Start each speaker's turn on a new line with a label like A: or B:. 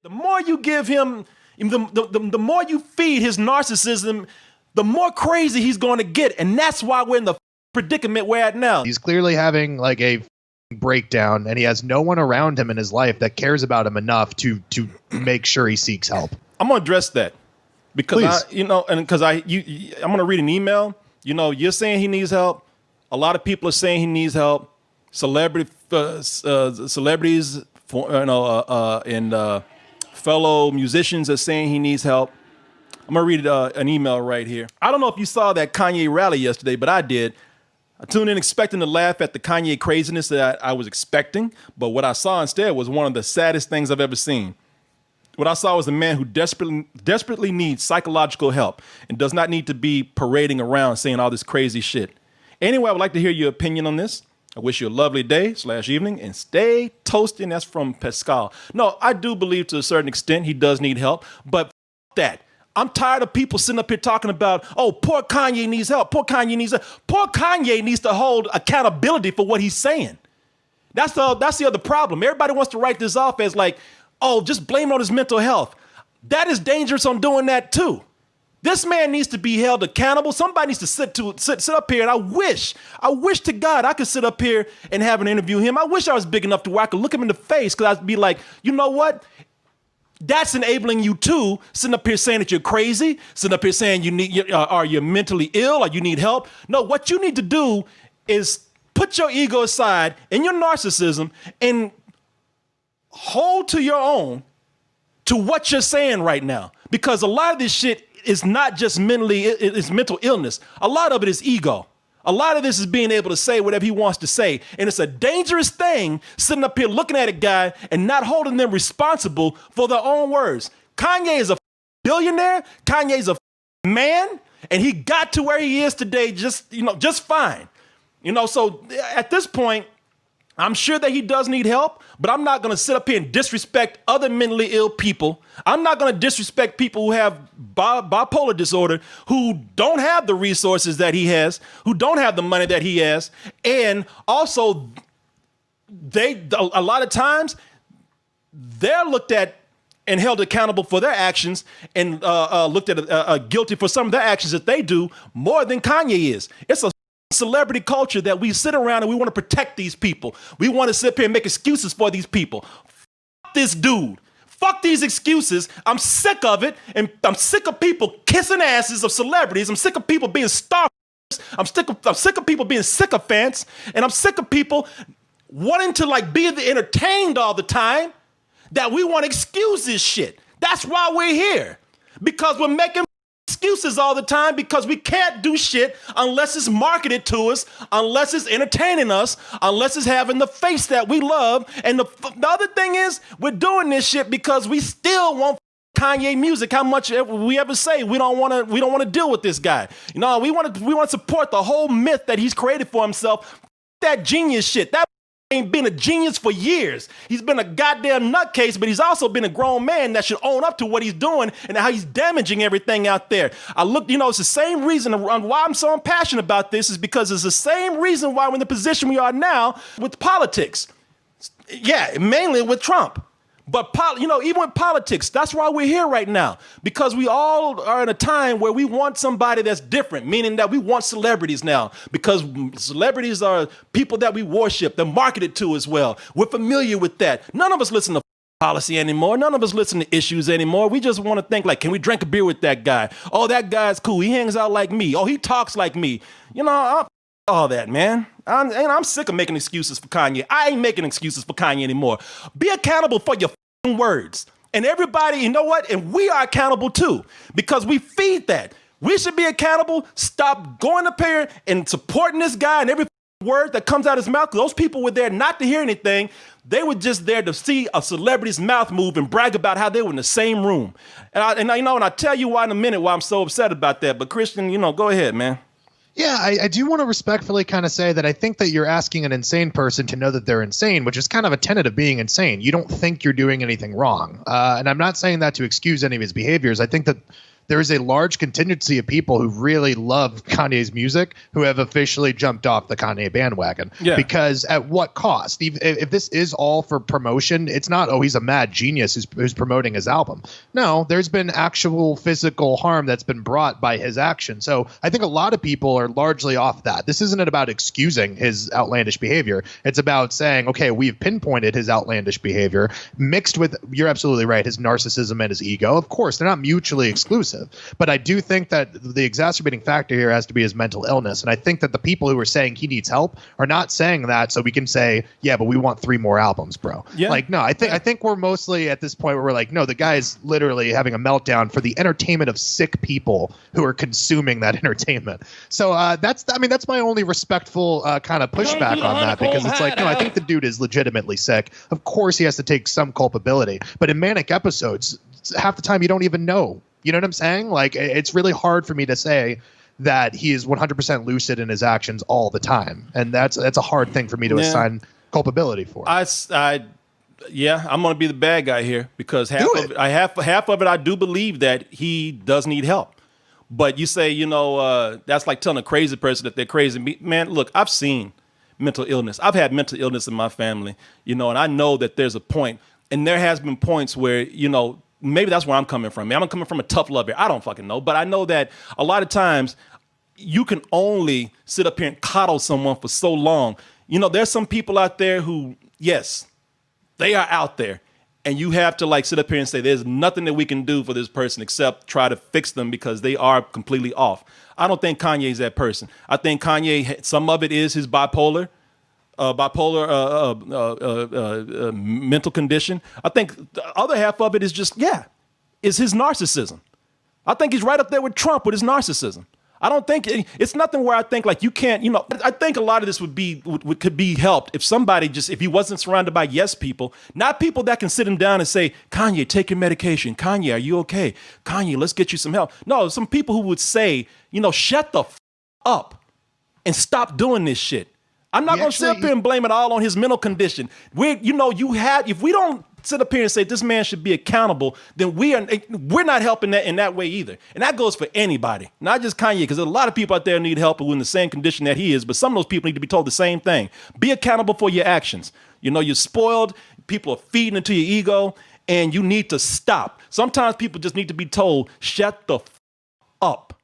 A: The more you give him, the more you feed his narcissism, the more crazy he's going to get. And that's why we're in the predicament we're at now.
B: He's clearly having like a breakdown, and he has no one around him in his life that cares about him enough to make sure he seeks help.
A: I'm going to address that because I'm going to read an email. You're saying he needs help. A lot of people are saying he needs help. Celebrities, and fellow musicians are saying he needs help. I'm going to read an email right here. I don't know if you saw that Kanye rally yesterday, but I did. I tuned in expecting to laugh at the Kanye craziness that I was expecting, but what I saw instead was one of the saddest things I've ever seen. What I saw was a man who desperately needs psychological help and does not need to be parading around saying all this crazy shit. Anyway, I would like to hear your opinion on this. I wish you a lovely day/evening and stay toasty. And that's from Pascal. No, I do believe to a certain extent he does need help, but that. I'm tired of people sitting up here talking about, oh, poor Kanye needs help. Poor Kanye needs help. Poor Kanye needs to hold accountability for what he's saying. That's the other problem. Everybody wants to write this off as like, oh, just blame it on his mental health. That is dangerous on doing that too. This man needs to be held accountable. Somebody needs to sit up here. And I wish to God I could sit up here and have an interview with him. I wish I was big enough to where I could look him in the face, because I'd be like, you know what? That's enabling you too, sitting up here saying that you're crazy, sitting up here saying you're mentally ill or you need help. No, what you need to do is put your ego aside and your narcissism and hold to your own to what you're saying right now. Because a lot of this shit is not just it's mental illness. A lot of it is ego. A lot of this is being able to say whatever he wants to say. And it's a dangerous thing sitting up here looking at a guy and not holding them responsible for their own words. Kanye is a billionaire. Kanye's a man. And he got to where he is today just fine. So at this point, I'm sure that he does need help, but I'm not going to sit up here and disrespect other mentally ill people. I'm not going to disrespect people who have bipolar disorder, who don't have the resources that he has, who don't have the money that he has. And also, a lot of times, they're looked at and held accountable for their actions and looked at guilty for some of their actions that they do more than Kanye is. It's a celebrity culture that we sit around and we want to protect these people. We want to sit here and make excuses for these people. Fuck this dude. Fuck these excuses. I'm sick of it. And I'm sick of people kissing asses of celebrities. I'm sick of people being star. I'm sick of people being sycophants. And I'm sick of people wanting to be entertained all the time, that we want to excuse this shit. That's why we're here. Because we're making excuses all the time, because we can't do shit unless it's marketed to us, unless it's entertaining us, unless it's having the face that we love. And the other thing is, we're doing this shit because we still want Kanye music. How much we ever say we don't want to deal with this guy. We want to support the whole myth that he's created for himself. That genius shit. That ain't been a genius for years. He's been a goddamn nutcase, but he's also been a grown man that should own up to what he's doing and how he's damaging everything out there. It's the same reason why I'm so passionate about this, is because it's the same reason why we're in the position we are now with politics. Yeah, mainly with Trump. But, even with politics, that's why we're here right now. Because we all are in a time where we want somebody that's different, meaning that we want celebrities now. Because celebrities are people that we worship, they're marketed to as well. We're familiar with that. None of us listen to policy anymore. None of us listen to issues anymore. We just want to think can we drink a beer with that guy? Oh, that guy's cool. He hangs out like me. Oh, he talks like me. All that, man. I'm sick of making excuses for Kanye. I ain't making excuses for Kanye anymore. Be accountable for your words. And everybody, you know what? And we are accountable too, because we feed that. We should be accountable. Stop going up here and supporting this guy and every word that comes out of his mouth. Those people were there not to hear anything. They were just there to see a celebrity's mouth move and brag about how they were in the same room. And I'll tell you why in a minute why I'm so upset about that. But Christian, go ahead, man.
B: Yeah, I do want to respectfully kind of say that I think that you're asking an insane person to know that they're insane, which is kind of a tenet of being insane. You don't think you're doing anything wrong. And I'm not saying that to excuse any of his behaviors. I think that there is a large contingency of people who really love Kanye's music who have officially jumped off the Kanye bandwagon.
A: Yeah.
B: Because at what cost? If this is all for promotion, it's not, oh, he's a mad genius who's promoting his album. No, there's been actual physical harm that's been brought by his action. So I think a lot of people are largely off that. This isn't about excusing his outlandish behavior. It's about saying, okay, we've pinpointed his outlandish behavior mixed with, you're absolutely right, his narcissism and his ego. Of course, they're not mutually exclusive. But I do think that the exacerbating factor here has to be his mental illness. And I think that the people who are saying he needs help are not saying that so we can say, yeah, but we want 3 more albums, bro. Yeah. Like, no, I think we're mostly at this point where we're like, no, the guy's literally having a meltdown for the entertainment of sick people who are consuming that entertainment. So that's my only respectful kind of pushback on that, because it's like, no, I think the dude is legitimately sick. Of course he has to take some culpability, but in manic episodes, half the time you don't even know. You know what I'm saying? Like, it's really hard for me to say that he is 100% lucid in his actions all the time, and that's a hard thing for me to assign culpability for.
A: Yeah, I'm going to be the bad guy here, because half of it I do believe that he does need help. But you say, that's like telling a crazy person that they're crazy. Man, look, I've seen mental illness. I've had mental illness in my family, and I know that there's a point, and there has been points where, maybe that's where I'm coming from. I'm coming from a tough love here. I don't fucking know. But I know that a lot of times you can only sit up here and coddle someone for so long. There's some people out there who, yes, they are out there. And you have to like sit up here and say, there's nothing that we can do for this person except try to fix them because they are completely off. I don't think Kanye's that person. I think Kanye, some of it is his bipolar mental condition. I think the other half of it is just, is his narcissism. I think he's right up there with Trump with his narcissism. I don't think it's nothing where I think like you can't, I think a lot of this could be helped if somebody if he wasn't surrounded by yes people, not people that can sit him down and say, Kanye, take your medication. Kanye, are you okay? Kanye, let's get you some help. No, some people who would say, shut the up and stop doing this shit. I'm not going to sit up here and blame it all on his mental condition. If we don't sit up here and say this man should be accountable, then we're not helping that in that way either. And that goes for anybody, not just Kanye, because there's a lot of people out there need help who are in the same condition that he is, but some of those people need to be told the same thing. Be accountable for your actions. You're spoiled, people are feeding into your ego, and you need to stop. Sometimes people just need to be told, shut the up.